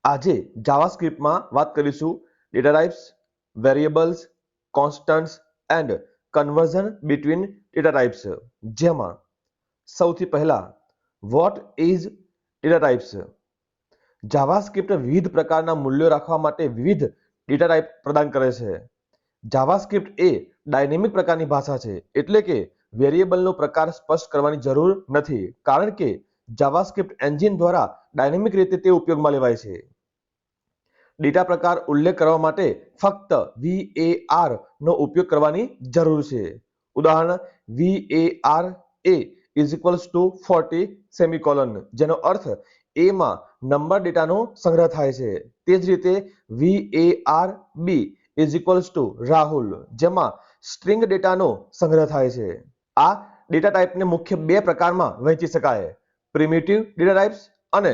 આજે જાવાસ્ક્રિપ્ટમાં વાત કરીશું data types, variables, constants and conversion between data types, જેમાં સૌથી પહેલા what is data types. JavaScript વિવિધ પ્રકારના મૂલ્યો રાખવા માટે વિવિધ ડેટા ટાઇપ પ્રદાન કરે છે. જાવાસ્ક્રિપ્ટ એ ડાયનેમિક પ્રકારની ભાષા છે, એટલે કે વેરિયેબલનો પ્રકાર સ્પષ્ટ કરવાની જરૂર નથી, કારણ કે જાવાસ્ક્રિપ્ટ એન્જિન દ્વારા ડાયનેમિક રીતે તે ઉપયોગમાં લેવાય છે. ડેટા પ્રકાર ઉલ્લેખ કરવા માટે ફક્ત var નો ઉપયોગ કરવાની જરૂર છે. ઉદાહરણ var a is equals to 40 semicolon, જેનો અર્થ a માં નંબર ડેટાનો સંગ્રહ થાય છે. તે જ રીતે var b is equals to Rahul, જેમાં સ્ટ્રિંગ ડેટાનો સંગ્રહ થાય છે. આ ડેટા ટાઈપને મુખ્ય બે પ્રકારમાં વહેંચી શકાય: પ્રિમિટિવ ડેટા ટાઇપ્સ અને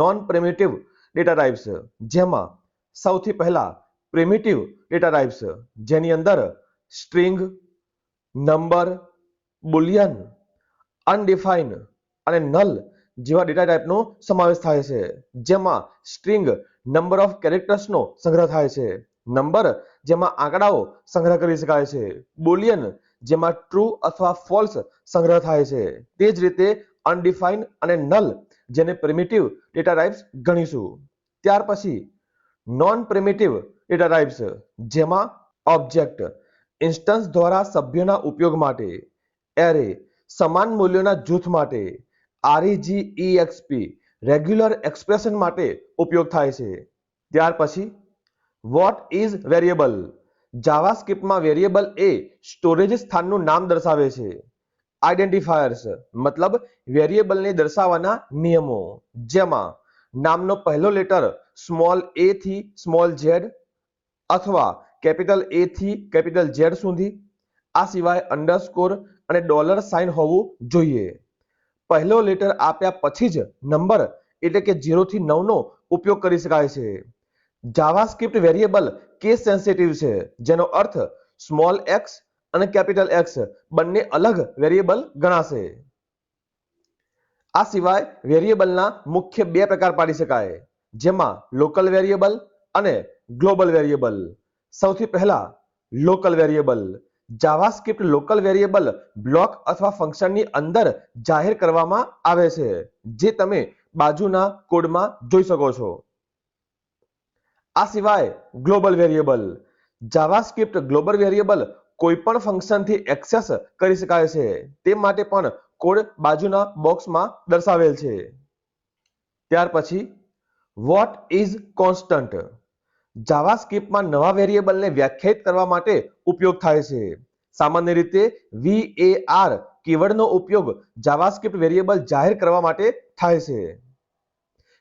નોન પ્રિમિટિવ ડેટા ટાઇપ્સ, જેમાં સૌથી પહેલા પ્રિમિટિવ ડેટા ટાઇપ્સ, જેની અંદર સ્ટ્રિંગ, નંબર, બુલિયન, અનડિફાઇન્ડ અને નલ જેવા ડેટા ટાઇપનો સમાવેશ થાય છે. જેમાં સ્ટ્રિંગ નંબર ઓફ કેરેક્ટર્સનો સંગ્રહ થાય છે, નંબર જેમાં આંકડાઓ સંગ્રહ કરી શકાય છે, બુલિયન જેમાં ટ્રુ અથવા ફોલ્સ સંગ્રહ થાય છે. તે જ રીતે અનડિફાઇન્ડ અને નલ જેને પ્રિમિટિવ ડેટા ટાઇપ્સ ગણીશું. ત્યાર પછી નોન પ્રિમિટિવ ડેટા ટાઇપ્સ, જેમાં ઓબ્જેક્ટ, ઇન્સ્ટન્સ દ્વારા સભ્યોના ઉપયોગ માટે, એરે, સમાન મૂલ્યોના જૂથ માટે, REGEXP રેગ્યુલર એક્સપ્રેશન માટે ઉપયોગ થાય છે. ત્યાર પછી વોટ ઇઝ વેરિયેબલ. જાવાસ્ક્રિપ્ટમાં વેરિયેબલ એ સ્ટોરેજ સ્થાનનું નામ દર્શાવે છે. આઇડેન્ટિફાયર્સ મતલબ વેરિયેબલને દર્શાવવાના નિયમો, જેમાં નામનો પહેલો લેટર સ્મોલ a થી સ્મોલ z અથવા કેપિટલ A થી કેપિટલ Z સુધી. આ સિવાય અંડરસ્કોર અને ડોલર સાઇન હોવું જોઈએ. પહેલો લેટર આપ્યા પછી જ નંબર એટલે કે 0 થી 9 નો ઉપયોગ કરી શકાય છે. જાવાસ્ક્રિપ્ટ વેરિયેબલ કેસ સેન્સિટિવ છે, જેનો અર્થ સ્મોલ x અને કેપિટલ X બંને અલગ વેરિયેબલ ગણાશે. આ સિવાય વેરિયેબલના મુખ્ય બે પ્રકાર પાડી શકાય, જેમાં લોકલ વેરિયેબલ અને ગ્લોબલ વેરિયેબલ. સૌથી પહેલા local variable. JavaScript local variable block અથવા ફંક્શનની અંદર જાહેર કરવામાં આવે છે, જે તમે બાજુના કોડમાં જોઈ શકો છો. આ સિવાય global variable. JavaScript global variable કોઈપણ ફંક્શનથી એક્સેસ કરી શકાય છે, તે માટે પણ કોડ બાજુના બોક્સમાં દર્શાવેલ છે. ત્યાર પછી વોટ ઇઝ કોન્સ્ટન્ટ. જાવાસ્ક્રિપ્ટમાં નવા વેરિયેબલને વ્યાખ્યાયિત કરવા માટે ઉપયોગ થાય છે. સામાન્ય રીતે var કીવર્ડનો ઉપયોગ જાવાસ્ક્રિપ્ટ વેરિયેબલ જાહેર કરવા માટે થાય છે.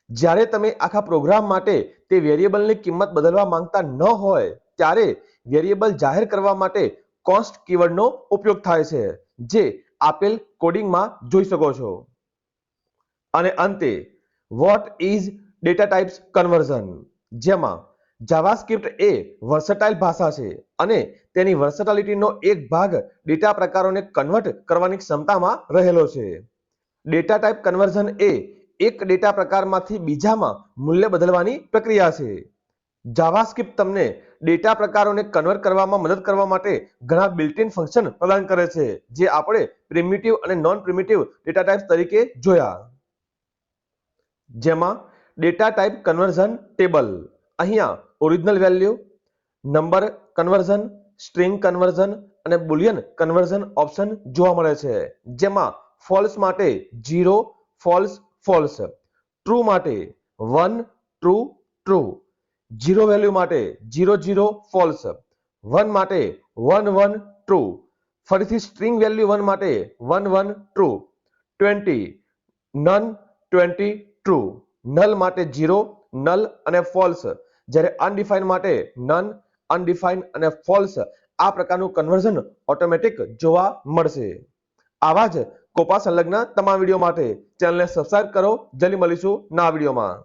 જ્યારે તમે આખા પ્રોગ્રામ માટે તે વેરિયેબલની કિંમત બદલવા માંગતા ન હોય, ત્યારે વેરિયેબલ જાહેર કરવા માટે કોન્સ્ટ કીવર્ડનો ઉપયોગ થાય છે, જે આપેલ કોડિંગમાં જોઈ શકો છો. અને અંતે what is data types conversion, જેમાં જાવાસ્ક્રિપ્ટ એ વર્સેટાઇલ ભાષા છે અને તેની વર્સેટાલિટીનો એક ભાગ ડેટા પ્રકારોને કન્વર્ટ કરવાની ક્ષમતામાં રહેલો છે. ડેટા ટાઇપ કન્વર્ઝન એ એક ડેટા પ્રકારમાંથી બીજામાં મૂલ્ય બદલવાની પ્રક્રિયા છે. જાવાસ્ક્રિપ્ટ તમને ડેટા પ્રકારોને કન્વર્ટ કરવામાં મદદ કરવા માટે ઘણા બિલ્ટ-ઇન ફંક્શન પ્રદાન કરે છે, જે આપણે પ્રિમિટિવ અને નોન પ્રિમિટિવ ડેટા ટાઇપ્સ તરીકે જોયા. જેમાં ડેટા ટાઇપ કન્વર્ઝન ટેબલ, અહીંયા original value, number conversion, string conversion અને બુલિયન કન્વર્ઝન ઓપ્શન જોવા મળે છે. જેમાં ફોલ્સ માટે 0 ફોલ્સ ફોલ્સ, ટ્રુ માટે 1 ટ્રુ ટ્રુ, 0 વેલ્યુ માટે 0 0 ફોલ્સ, 1 માટે 1 1 ટ્રુ, ફરીથી સ્ટ્રિંગ વેલ્યુ 1 માટે 1 1 ટ્રુ, 20 નન 20 ટ્રુ, નલ માટે 0 નલ અને ફોલ્સ, જ્યારે અનડિફાઇન્ડ માટે નન અનડિફાઇન્ડ અને ફોલ્સ. આ પ્રકારનું કન્વર્ઝન ઓટોમેટિક જોવા મળશે. આવા જ કોપા સંલગ્ન તમામ વિડીયો માટે ચેનલને સબસ્ક્રાઇબ કરો. જલ્દી મળીશું નવા વિડીયોમાં.